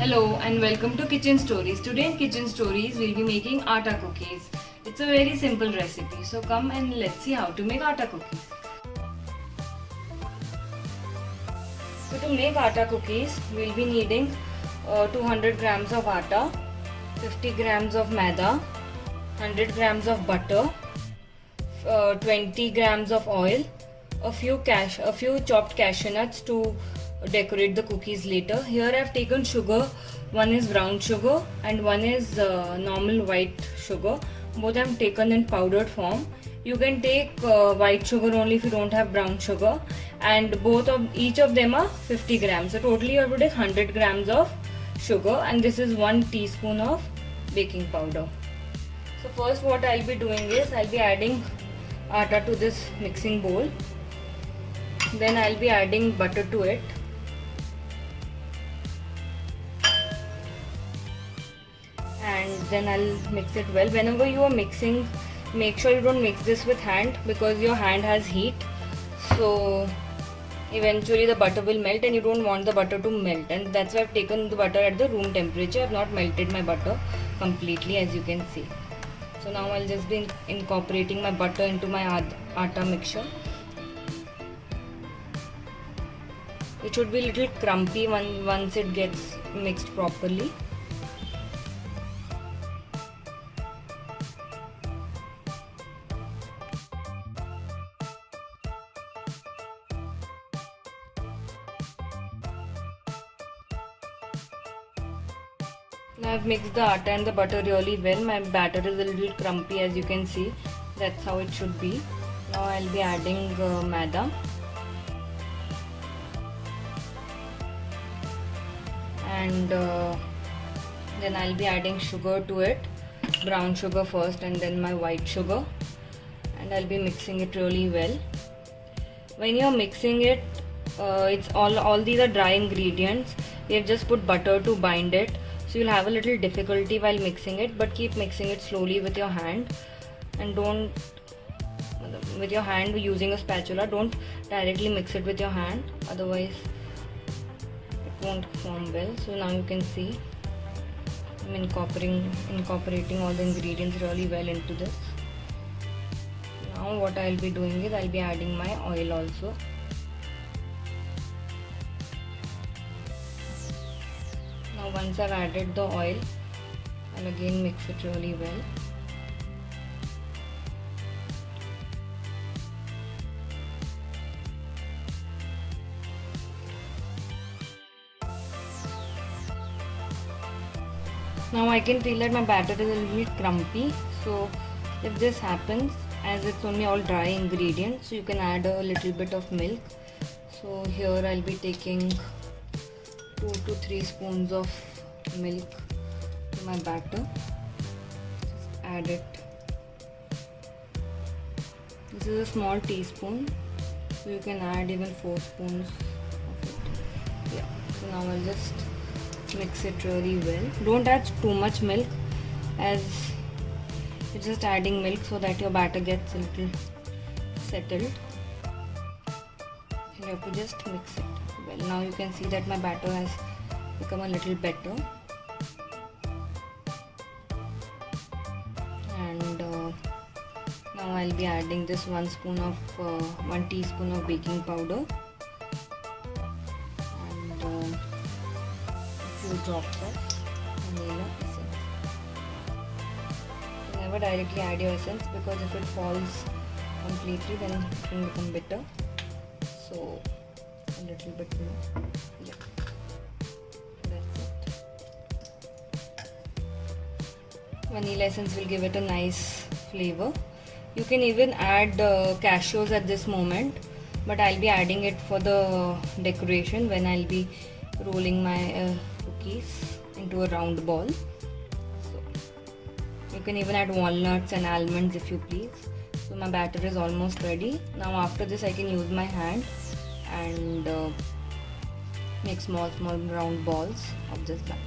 Hello and welcome to Kitchen Stories. Today in Kitchen Stories we'll be making atta cookies. It's a very simple recipe. So come and let's see how to make atta cookies. So to make atta cookies we'll be needing 200 grams of atta, 50 grams of maida, 100 grams of butter, 20 grams of oil, a few chopped cashew nuts to decorate the cookies later. Here I have taken sugar. One is brown sugar and one is normal white sugar. Both I have taken in powdered form. You can take white sugar only if you don't have brown sugar, and each of them are 50 grams. So totally you have to take 100 grams of sugar, and this is 1 teaspoon of baking powder. So first what I'll be doing is I'll be adding atta to this mixing bowl. Then I'll be adding butter to it. And then I'll mix it well. Whenever you are mixing, make sure you don't mix this with hand because your hand has heat. So eventually the butter will melt and you don't want the butter to melt. And that's why I've taken the butter at the room temperature. I've not melted my butter completely, as you can see. So now I'll just be incorporating my butter into my atta mixture. It should be a little crumpy once it gets mixed properly. Now I've mixed the atta and the butter really well. My batter is a little crumpy, as you can see. That's how it should be. Now I'll be adding maida. And then I'll be adding sugar to it. Brown sugar first and then my white sugar. And I'll be mixing it really well. When you're mixing it, it's all these are dry ingredients. We have just put butter to bind it. So you'll have a little difficulty while mixing it, but keep mixing it slowly with your hand, and don't with your hand using a spatula. Don't directly mix it with your hand, otherwise it won't form well. So now you can see I'm incorporating all the ingredients really well into this. Now what I'll be doing is I'll be adding my oil also. Now once I've added the oil, I'll again mix it really well. Now I can feel that my batter is a little crumpy. So if this happens, as it's only all dry ingredients, so you can add a little bit of milk. So here I'll be taking 2 to 3 spoons of milk to my batter. Just add it. This is a small teaspoon, so you can add even 4 spoons of it. Yeah. So now I'll just mix it really well. Don't add too much milk, as you're just adding milk so that your batter gets a little settled. And you have to just mix it well. Now you can see that my batter has become a little better, and now I'll be adding this 1 teaspoon of baking powder and a few drops of vanilla essence. So never directly add your essence, because if it falls completely then it can become bitter. So a little bit more. Yeah, that's it. Vanilla essence will give it a nice flavor. You can even add cashews at this moment, but I'll be adding it for the decoration when I'll be rolling my cookies into a round ball. So you can even add walnuts and almonds if you please. So my batter is almost ready. Now after this I can use my hand and make small round balls of this batter.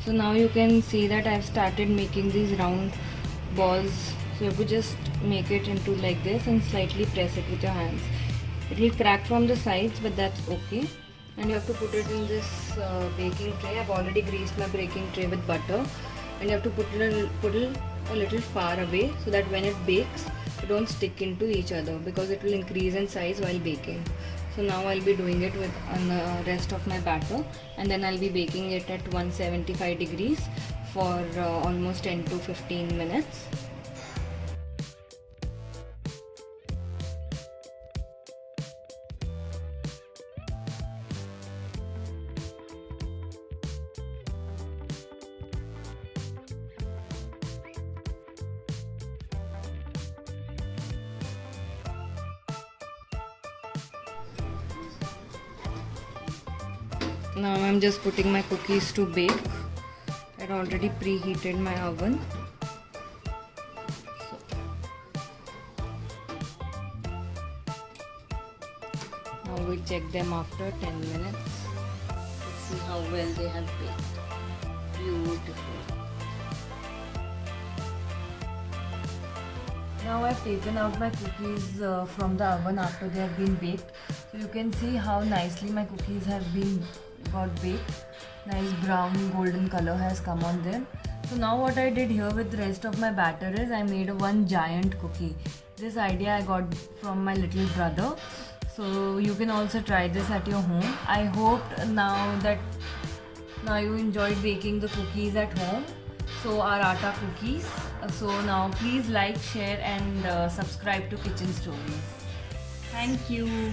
So now you can see that I've started making these round balls So you have to just make it into like this and slightly press it with your hands. It will crack from the sides, but that's okay. And you have to put it in this baking tray. I've already greased my baking tray with butter, and you have to put it a little far away so that when it bakes, it don't stick into each other, because it will increase in size while baking. So now I'll be doing it with the rest of my batter, and then I'll be baking it at 175 degrees for almost 10 to 15 minutes. Now I'm just putting my cookies to bake. I'd already preheated my oven. Now we check them after 10 minutes to see how well they have baked. Beautiful. Now I've taken out my cookies from the oven after they have been baked. So you can see how nicely my cookies have been got baked. Nice brown golden color has come on them. So now what I did here with the rest of my batter is I made one giant cookie. This idea I got from my little brother. So you can also try this at your home. I hope now you enjoyed baking the cookies at home. So our atta cookies. So now please like, share and subscribe to Kitchen Stories. Thank you.